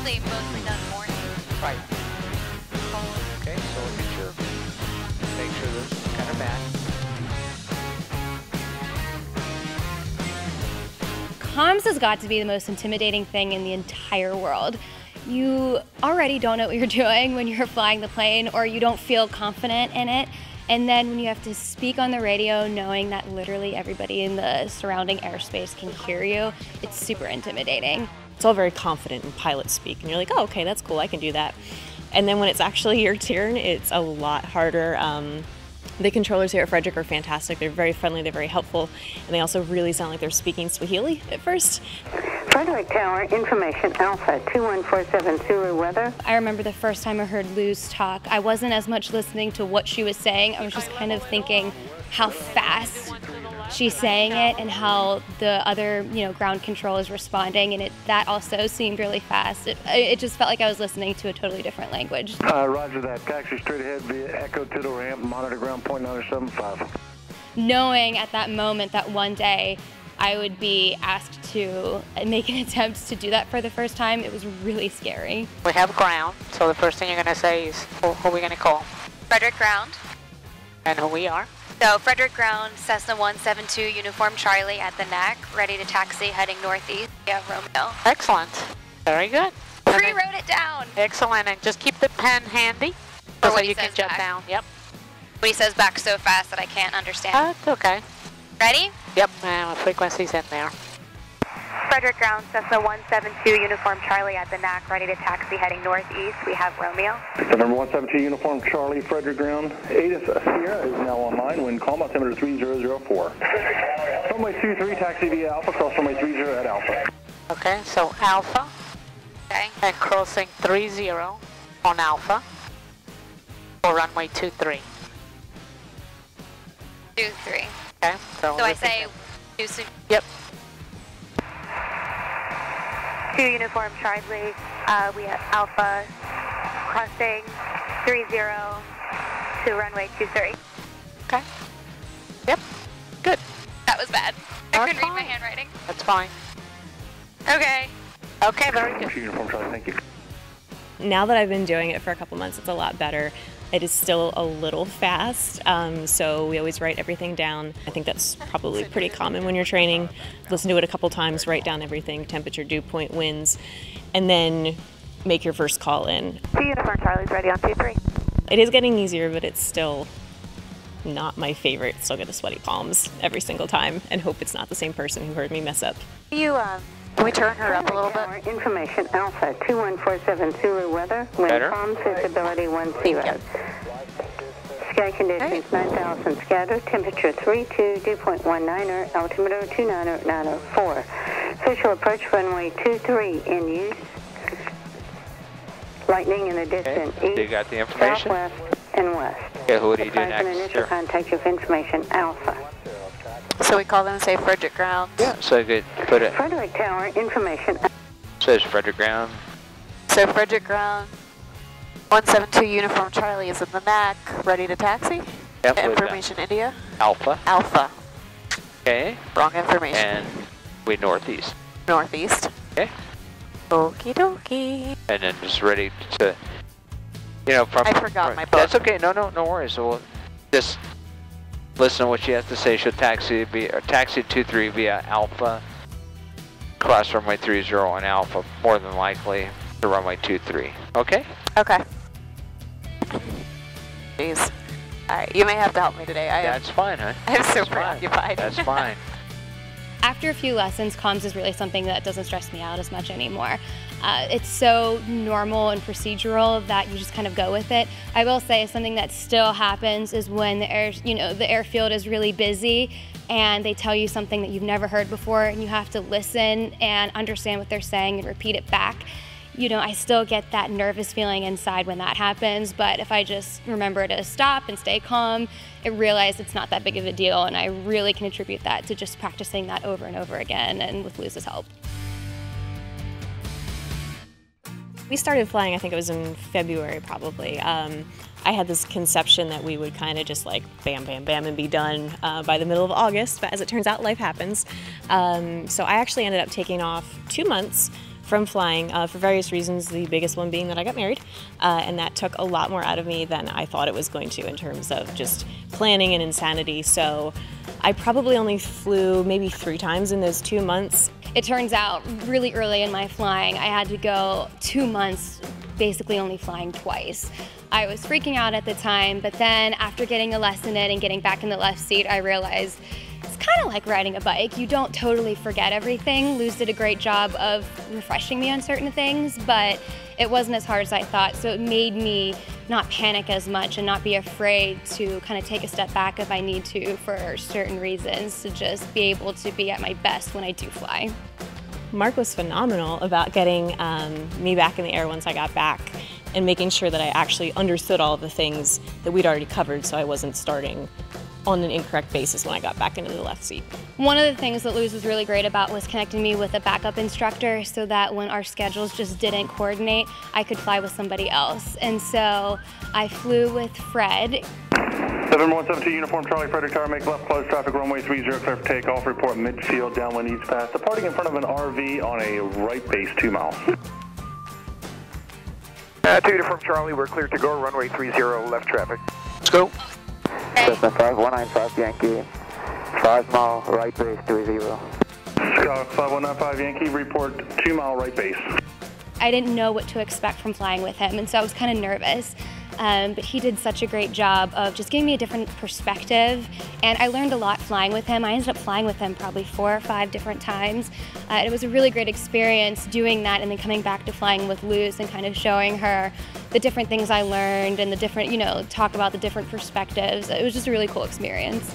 usually mostly done morning. Right. Okay, so look at your, make sure this is kind of back. Comms has got to be the most intimidating thing in the entire world. You already don't know what you're doing when you're flying the plane, or you don't feel confident in it. And then when you have to speak on the radio knowing that literally everybody in the surrounding airspace can hear you, it's super intimidating. It's all very confident in pilot speak, and you're like, oh, okay, that's cool, I can do that. And then when it's actually your turn, it's a lot harder. The controllers here at Frederick are fantastic. They're very friendly, they're very helpful, and they also really sound like they're speaking Swahili at first. Frederick Tower, information Alpha 21470 Zulu weather. I remember the first time I heard Luz talk, I wasn't as much listening to what she was saying, I was just kind of thinking how fast she's saying it and how the other, ground control is responding, and that also seemed really fast. It just felt like I was listening to a totally different language. Roger that. Taxi straight ahead via Echo to the ramp, monitor ground point 975. Knowing at that moment that one day I would be asked to make an attempt to do that for the first time, it was really scary. We have ground, so the first thing you're going to say is, who are we going to call? Frederick Ground. And who we are? So Frederick Ground, Cessna 172, Uniform Charlie at the neck, ready to taxi heading northeast. Yeah, Romeo. Excellent. Very good. Pre-wrote it down. Excellent, and just keep the pen handy For so what he you can says jot back. down. Yep. But he says back so fast that I can't understand. That's okay. Ready? Yep, frequency's in there. Frederick Ground, Cessna 172, Uniform Charlie at the NAC, ready to taxi heading northeast. We have Romeo. Number 172, Uniform Charlie, Frederick Ground. ATIS Sierra is now online. Wind calm, altimeter 3004. Runway 23, taxi via Alpha, cross runway 30 at Alpha. Okay, so Alpha. Okay. And crossing 30 on Alpha for runway 23. 23. Okay, So I say 2. Yep. 2 Uniform Charlie, we have Alpha crossing 30 to runway 23. Okay. Yep. Good. That was bad. I That's couldn't read my fine. handwriting. That's fine. Okay. Okay, very good. Uniform Charlie, thank you. Now that I've been doing it for a couple months, it's a lot better. It is still a little fast, so we always write everything down. I think that's probably pretty common when you're training. Listen to it a couple times, write down everything, temperature, dew point, winds, and then make your first call in. 2 Uniform Charlie's ready on 23. It is getting easier, but it's still not my favorite. Still get the sweaty palms every single time and hope it's not the same person who heard me mess up. Can we turn her up a little bit? Information Alpha 2147 Zulu weather. Wind Better. calm, visibility 10. Sky conditions 9,000 scatter. Temperature 32, dew point 19er, altimeter 29004. Official approach runway 23 in use. Lightning in the distance Okay. east, You got the information? southwest, and west. Okay, who do you do Advise an next? initial contact of information Alpha. So we call them and say Frederick Ground. Yeah, so good. Put it. Frederick Tower information. Says Frederick Ground. So Frederick Ground, 172 Uniform Charlie is in the NAC, ready to taxi. Yep, with that. Information India. Alpha. Alpha. Okay. Wrong information. And we northeast. Northeast. Okay. Okie dokie. And then just ready to, from. I forgot my book. That's okay. No worries. So we'll just listen to what she has to say. She'll taxi 23 via Alpha, cross runway 30 on Alpha, more than likely to runway 23. Okay? Okay. Jeez. Alright, you may have to help me today. That's fine, huh? I'm so That's fine. preoccupied. That's fine. After a few lessons, comms is really something that doesn't stress me out as much anymore. It's so normal and procedural that you just kind of go with it. I will say something that still happens is when the airfield is really busy and they tell you something that you've never heard before and you have to listen and understand what they're saying and repeat it back. I still get that nervous feeling inside when that happens, but if I just remember to stop and stay calm, I realize it's not that big of a deal, and I really can attribute that to just practicing that over and over again and with Luz's help. We started flying, I think it was in February probably. I had this conception that we would kind of just like bam, bam, bam and be done by the middle of August, but as it turns out, life happens. So I actually ended up taking off 2 months from flying for various reasons, the biggest one being that I got married, and that took a lot more out of me than I thought it was going to in terms of just planning and insanity. So I probably only flew maybe 3 times in those 2 months. It turns out really early in my flying, I had to go 2 months basically only flying twice. I was freaking out at the time, but then after getting a lesson in and getting back in the left seat, I realized it's kind of like riding a bike. You don't totally forget everything. Luz did a great job of refreshing me on certain things, but it wasn't as hard as I thought, so it made me not panic as much and not be afraid to kind of take a step back if I need to for certain reasons, to just be able to be at my best when I do fly. Mark was phenomenal about getting me back in the air once I got back and making sure that I actually understood all of the things that we'd already covered so I wasn't starting on an incorrect basis when I got back into the left seat. One of the things that Luz was really great about was connecting me with a backup instructor so that when our schedules just didn't coordinate, I could fly with somebody else. And so I flew with Fred. 7172 Uniform Charlie, Frederick Tower, make left close traffic, runway 30, clear for takeoff, report midfield, downwind east pass. Departing in front of an RV on a right base 2 miles. 2 Uniform Charlie, we're clear to go, runway 30, left traffic. Let's go. Cessna 5195 Yankee, 5 mile right base 30. Scott 5195 Yankee, report 2 mile right base. I didn't know what to expect from flying with him, and so I was kind of nervous. But he did such a great job of just giving me a different perspective, and I learned a lot flying with him. I ended up flying with him probably 4 or 5 different times. It was a really great experience doing that, and then coming back to flying with Luz and kind of showing her the different things I learned and the different, talk about the different perspectives. It was just a really cool experience.